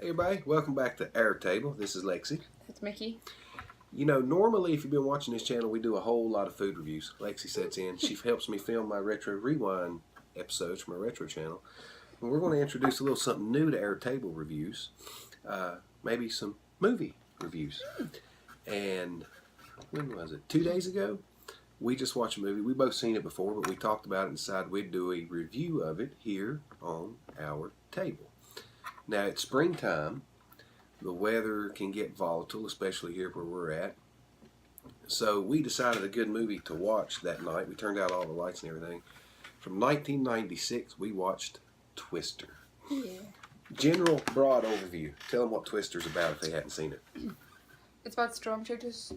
everybody, welcome back to Our Table. This is Lexi. It's Mickey. You know, normally if you've been watching this channel, we do a whole lot of food reviews. Lexi sets in. She helps me film my Retro Rewind episodes from my Retro channel. And we're going to introduce a little something new to Our Table reviews. Maybe some movie reviews. And when was it? 2 days ago? We just watched a movie. We've both seen it before, but we talked about it and decided we'd do a review of it here on Our Table. Now, it's springtime. The weather can get volatile, especially here where we're at. So we decided a good movie to watch that night. We turned out all the lights and everything. From 1996, we watched Twister. Yeah. General, broad overview. Tell them what Twister's about if they hadn't seen it. It's about storm chasers.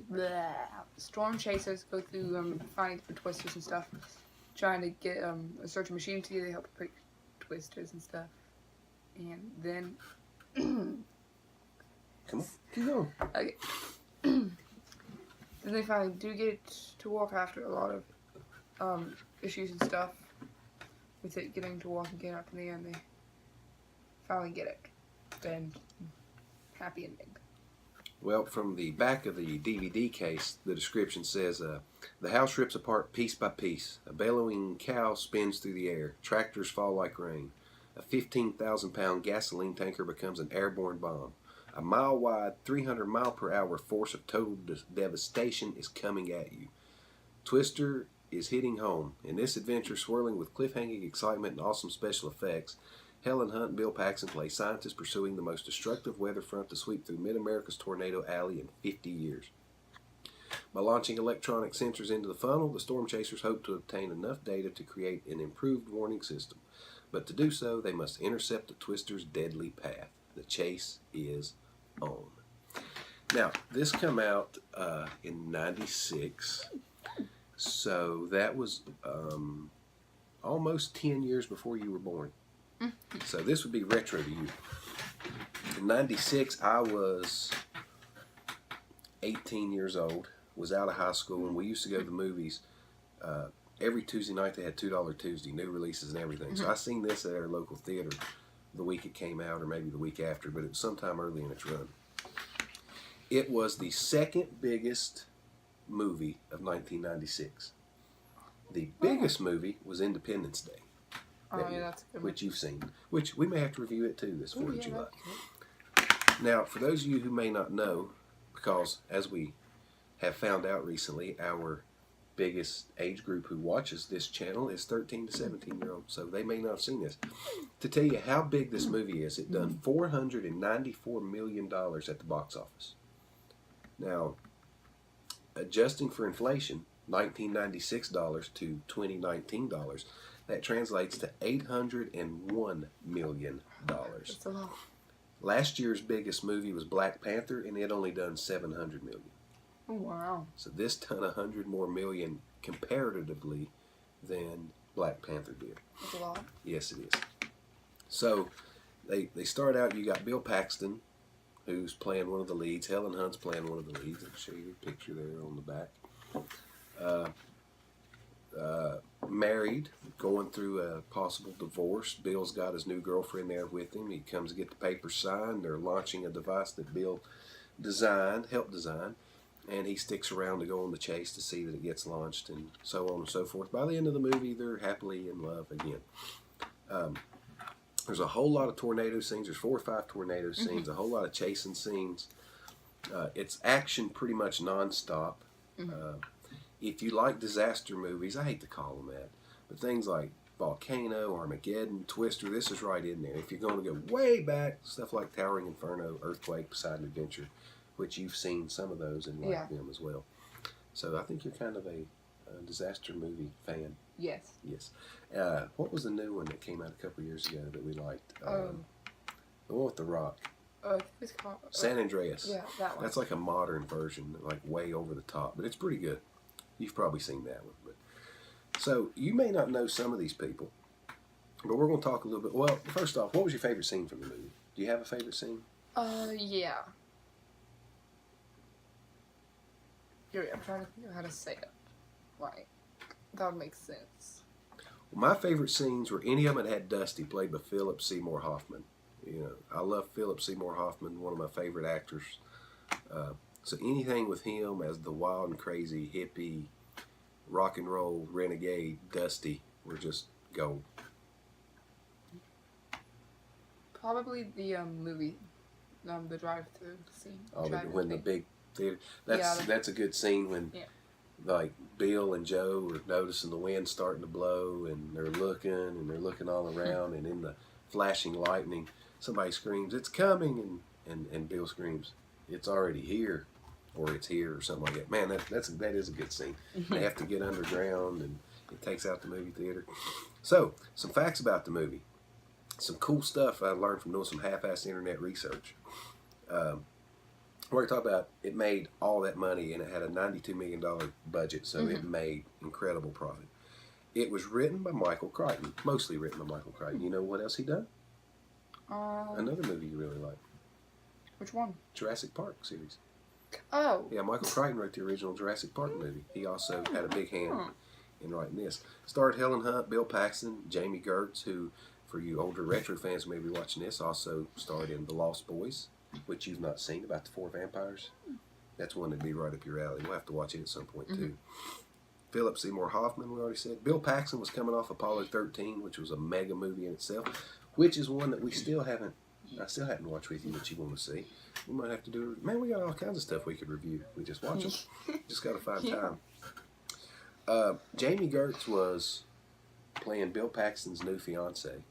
Storm chasers go through finding different twisters and stuff, trying to get a certain machine to you. They help break twisters and stuff. And then Come on, keep going. Okay. Then they finally do get to walk after a lot of issues and stuff with it getting to walk again up in the end. They finally get it. Then happy ending. Well, from the back of the DVD case, the description says, the house rips apart piece by piece. A bellowing cow spins through the air. Tractors fall like rain. A 15,000-pound gasoline tanker becomes an airborne bomb. A mile-wide, 300-mile-per-hour force of total devastation is coming at you. Twister is hitting home. In this adventure, swirling with cliffhanging excitement and awesome special effects, Helen Hunt and Bill Paxton play scientists pursuing the most destructive weather front to sweep through Mid-America's tornado alley in 50 years. By launching electronic sensors into the funnel, the storm chasers hope to obtain enough data to create an improved warning system. But to do so, they must intercept the Twister's deadly path. The chase is on. Now, this come out in '96, so that was almost 10 years before you were born. So this would be retro to you. In '96, I was 18 years old, was out of high school, and we used to go to the movies. Every Tuesday night they had $2 Tuesday, new releases and everything. So I seen this at our local theater the week it came out, or maybe the week after, but it was sometime early in its run. It was the second biggest movie of 1996. The biggest movie was Independence Day. Yeah, that's a good one. Which you've seen. Which we may have to review it too this 4th of yeah, July. Now, for those of you who may not know, because as we have found out recently, our biggest age group who watches this channel is 13 to 17-year-olds, so they may not have seen this. To tell you how big this movie is, it done $494 million at the box office. Now, adjusting for inflation, $1996 to 2019 dollars, that translates to $801 million. That's a lot. Last year's biggest movie was Black Panther, and it only done $700 million. Oh, wow. So this done $100 more million comparatively than Black Panther did. That's a lot. Yes, it is. So they start out, you got Bill Paxton, who's playing one of the leads. Helen Hunt's playing one of the leads. I'll show you the picture there on the back. Married, going through a possible divorce. Bill's got his new girlfriend there with him. He comes to get the papers signed. They're launching a device that Bill helped design. And he sticks around to go on the chase to see that it gets launched and so on and so forth. By the end of the movie, they're happily in love again. There's a whole lot of tornado scenes. There's 4 or 5 tornado scenes, a whole lot of chasing scenes. It's action pretty much nonstop. If you like disaster movies, I hate to call them that, but things like Volcano, Armageddon, Twister, this is right in there. If you're going to go way back, stuff like Towering Inferno, Earthquake, Poseidon Adventure, which you've seen some of those and like them as well. So I think you're kind of a disaster movie fan. Yes. Yes. What was the new one that came out a couple years ago that we liked? The one with The Rock. It's called San Andreas. Yeah, that one. That's like a modern version, like way over the top, but it's pretty good. You've probably seen that one. But so you may not know some of these people, but we're going to talk a little bit. Well, first off, what was your favorite scene from the movie? Do you have a favorite scene? Yeah. I'm trying to figure out how to say it. Like, that would make sense. Well, my favorite scenes were any of them that had Dusty, played by Philip Seymour Hoffman. You know, I love Philip Seymour Hoffman, one of my favorite actors. So anything with him as the wild and crazy hippie, rock and roll renegade Dusty were just gold. Probably the movie, the drive-through scene. Oh, when the big theater. That's a good scene when like Bill and Joe are noticing the wind starting to blow, and they're looking all around, and in the flashing lightning, somebody screams, "It's coming!" and Bill screams, "It's already here," or "It's here," or something like that. Man, that is a good scene. They have to get underground, and it takes out the movie theater. So, some facts about the movie. Some cool stuff I learned from doing some half-assed internet research. We're going to talk about it made all that money, and it had a $92 million budget, so it made incredible profit. It was written by Michael Crichton, mostly written by Michael Crichton. You know what else he done? Another movie you really like. Which one? Jurassic Park series. Oh. Yeah, Michael Crichton wrote the original Jurassic Park movie. He also had a big hand in writing this. Starred Helen Hunt, Bill Paxton, Jamie Gertz, who, for you older retro fans who may be watching this, also starred in The Lost Boys, which you've not seen, about the 4 vampires. That's one that'd be right up your alley. We'll have to watch it at some point, too. Philip Seymour Hoffman, we already said. Bill Paxton was coming off Apollo 13, which was a mega movie in itself, which is one that I still haven't watched with you that you want to see. We might have to do it. Man, we got all kinds of stuff we could review. We just watch them. Just got to find time. Jamie Gertz was playing Bill Paxton's new fiance,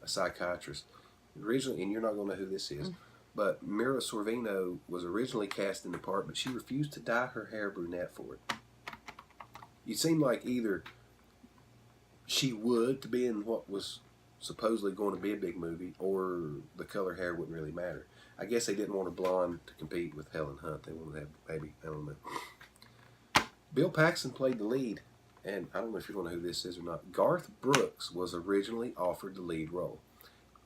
a psychiatrist. Originally, and you're not going to know who this is, but Mira Sorvino was originally cast in the part, but she refused to dye her hair brunette for it. It seemed like either she would to be in what was supposedly going to be a big movie, or the color hair wouldn't really matter. I guess they didn't want a blonde to compete with Helen Hunt. They wanted to have maybe, I don't know. Bill Paxton played the lead, and I don't know if you want to know who this is or not. Garth Brooks was originally offered the lead role.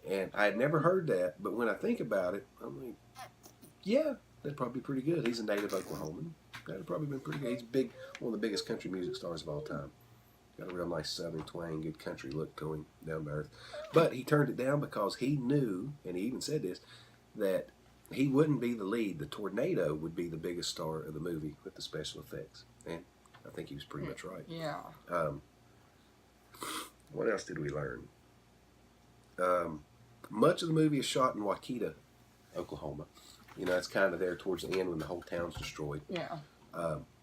And I had never heard that, but when I think about it, I'm like, yeah, that'd probably be pretty good. He's a native Oklahoman. That'd probably been pretty good. He's big, one of the biggest country music stars of all time. Got a real nice southern twang, good country look to him, down to earth. But he turned it down because he knew, and he even said this, that he wouldn't be the lead. The tornado would be the biggest star of the movie with the special effects. And I think he was pretty much right. Yeah. What else did we learn? Much of the movie is shot in Waukeeta, Oklahoma. You know, it's kind of there towards the end when the whole town's destroyed. Yeah.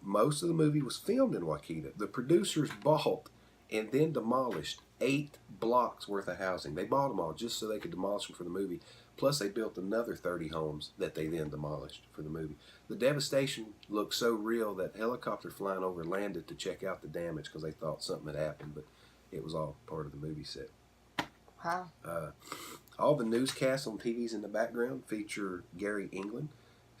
Most of the movie was filmed in Waukeeta. The producers bought and then demolished 8 blocks worth of housing. They bought them all just so they could demolish them for the movie. Plus, they built another 30 homes that they then demolished for the movie. The devastation looked so real that helicopter flying over landed to check out the damage because they thought something had happened, but it was all part of the movie set. Wow. All the newscasts on TVs in the background feature Gary England,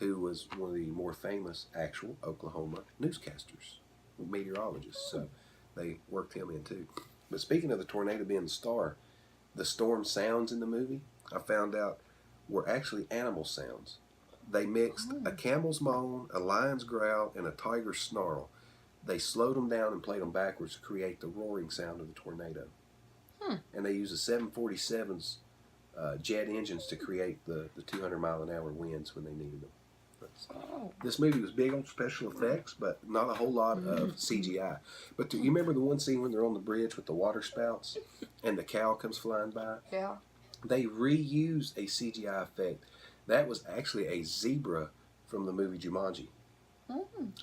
who was one of the more famous actual Oklahoma newscasters, meteorologists. So they worked him in too. But speaking of the tornado being the star, the storm sounds in the movie, I found out, were actually animal sounds. They mixed a camel's moan, a lion's growl, and a tiger's snarl. They slowed them down and played them backwards to create the roaring sound of the tornado. And they used the 747's jet engines to create the 200-mile-an-hour winds when they needed them. This movie was big on special effects, but not a whole lot of CGI. But you remember the one scene when they're on the bridge with the water spouts and the cow comes flying by? Yeah. They reused a CGI effect. That was actually a zebra from the movie Jumanji.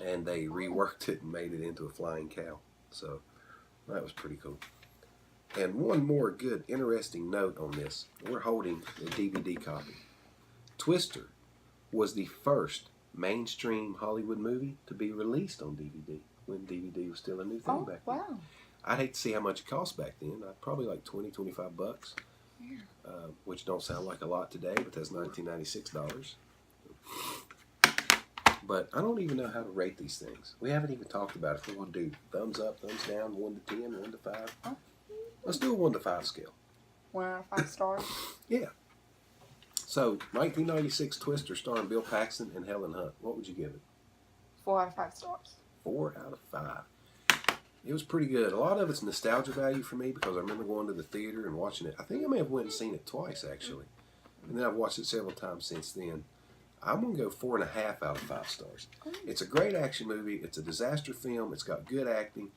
And they reworked it and made it into a flying cow. So that was pretty cool. And one more good, interesting note on this. We're holding a DVD copy. Twister was the first mainstream Hollywood movie to be released on DVD when DVD was still a new thing back then. Wow. I'd hate to see how much it cost back then. Probably like $20, $25, which don't sound like a lot today, but that's $1996. But I don't even know how to rate these things. We haven't even talked about it. If we want to do thumbs up, thumbs down, 1 to 10, 1 to 5. Let's do a 1 to 5 scale. 1 out of 5 stars. Yeah. So, 1996 Twister starring Bill Paxton and Helen Hunt. What would you give it? 4 out of 5 stars. 4 out of 5. It was pretty good. A lot of it's nostalgia value for me because I remember going to the theater and watching it. I think I may have went and seen it twice actually, and then I've watched it several times since then. I'm gonna go 4.5 out of 5 stars. It's a great action movie. It's a disaster film. It's got good acting.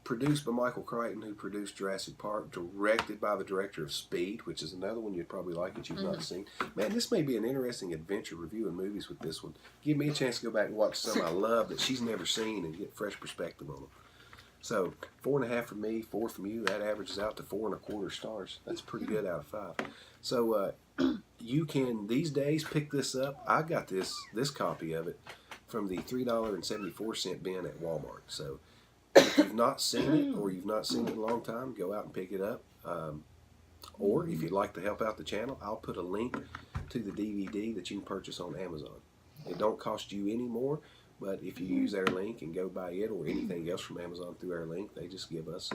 Produced by Michael Crichton, who produced Jurassic Park. Directed by the director of Speed, which is another one you'd probably like that you've not seen. Man, this may be an interesting adventure reviewing movies with this one. Give me a chance to go back and watch some I love that she's never seen and get fresh perspective on them. So 4.5 from me, 4 from you. That averages out to 4.25 stars. That's pretty good out of 5. So you can these days pick this up. I got this copy of it from the $3.74 bin at Walmart. So if you've not seen it or you've not seen it in a long time, go out and pick it up. Or if you'd like to help out the channel, I'll put a link to the DVD that you can purchase on Amazon. It don't cost you any more, but if you use our link and go buy it or anything else from Amazon through our link, they just give us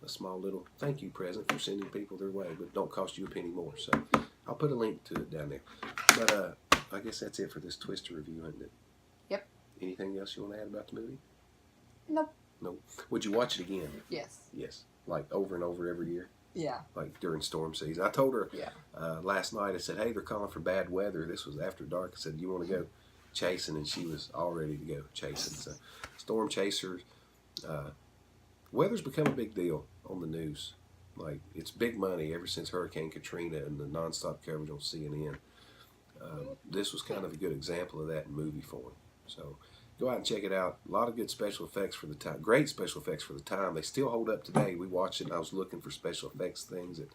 a small little thank you present for sending people their way, but it don't cost you a penny more. So I'll put a link to it down there. But I guess that's it for this Twister review, isn't it? Yep. Anything else you want to add about the movie? Nope. No. Would you watch it again? Yes. Yes. Like over and over every year? Yeah. Like during storm season. I told her Yeah. last night, I said, hey, they're calling for bad weather. This was after dark. I said, you want to go chasing? And she was all ready to go chasing. So storm chasers. Weather's become a big deal on the news. Like, it's big money ever since Hurricane Katrina and the nonstop coverage on CNN. This was kind of a good example of that in movie form. So go out and check it out. A lot of good special effects for the time. Great special effects for the time. They still hold up today. We watched it and I was looking for special effects things, and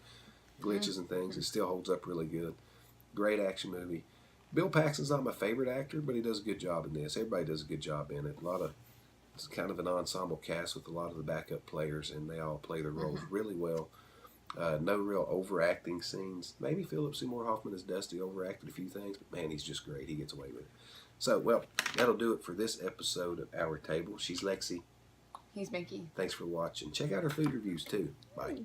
glitches and things. It still holds up really good. Great action movie. Bill Paxton's not my favorite actor, but he does a good job in this. Everybody does a good job in it. It's kind of an ensemble cast with a lot of the backup players, and they all play their roles really well. No real overacting scenes. Maybe Philip Seymour Hoffman as Dusty overacted a few things, but man, he's just great. He gets away with it. So, well, that'll do it for this episode of Our Table. She's Lexi. He's Mickey. Thanks for watching. Check out our food reviews too. Bye.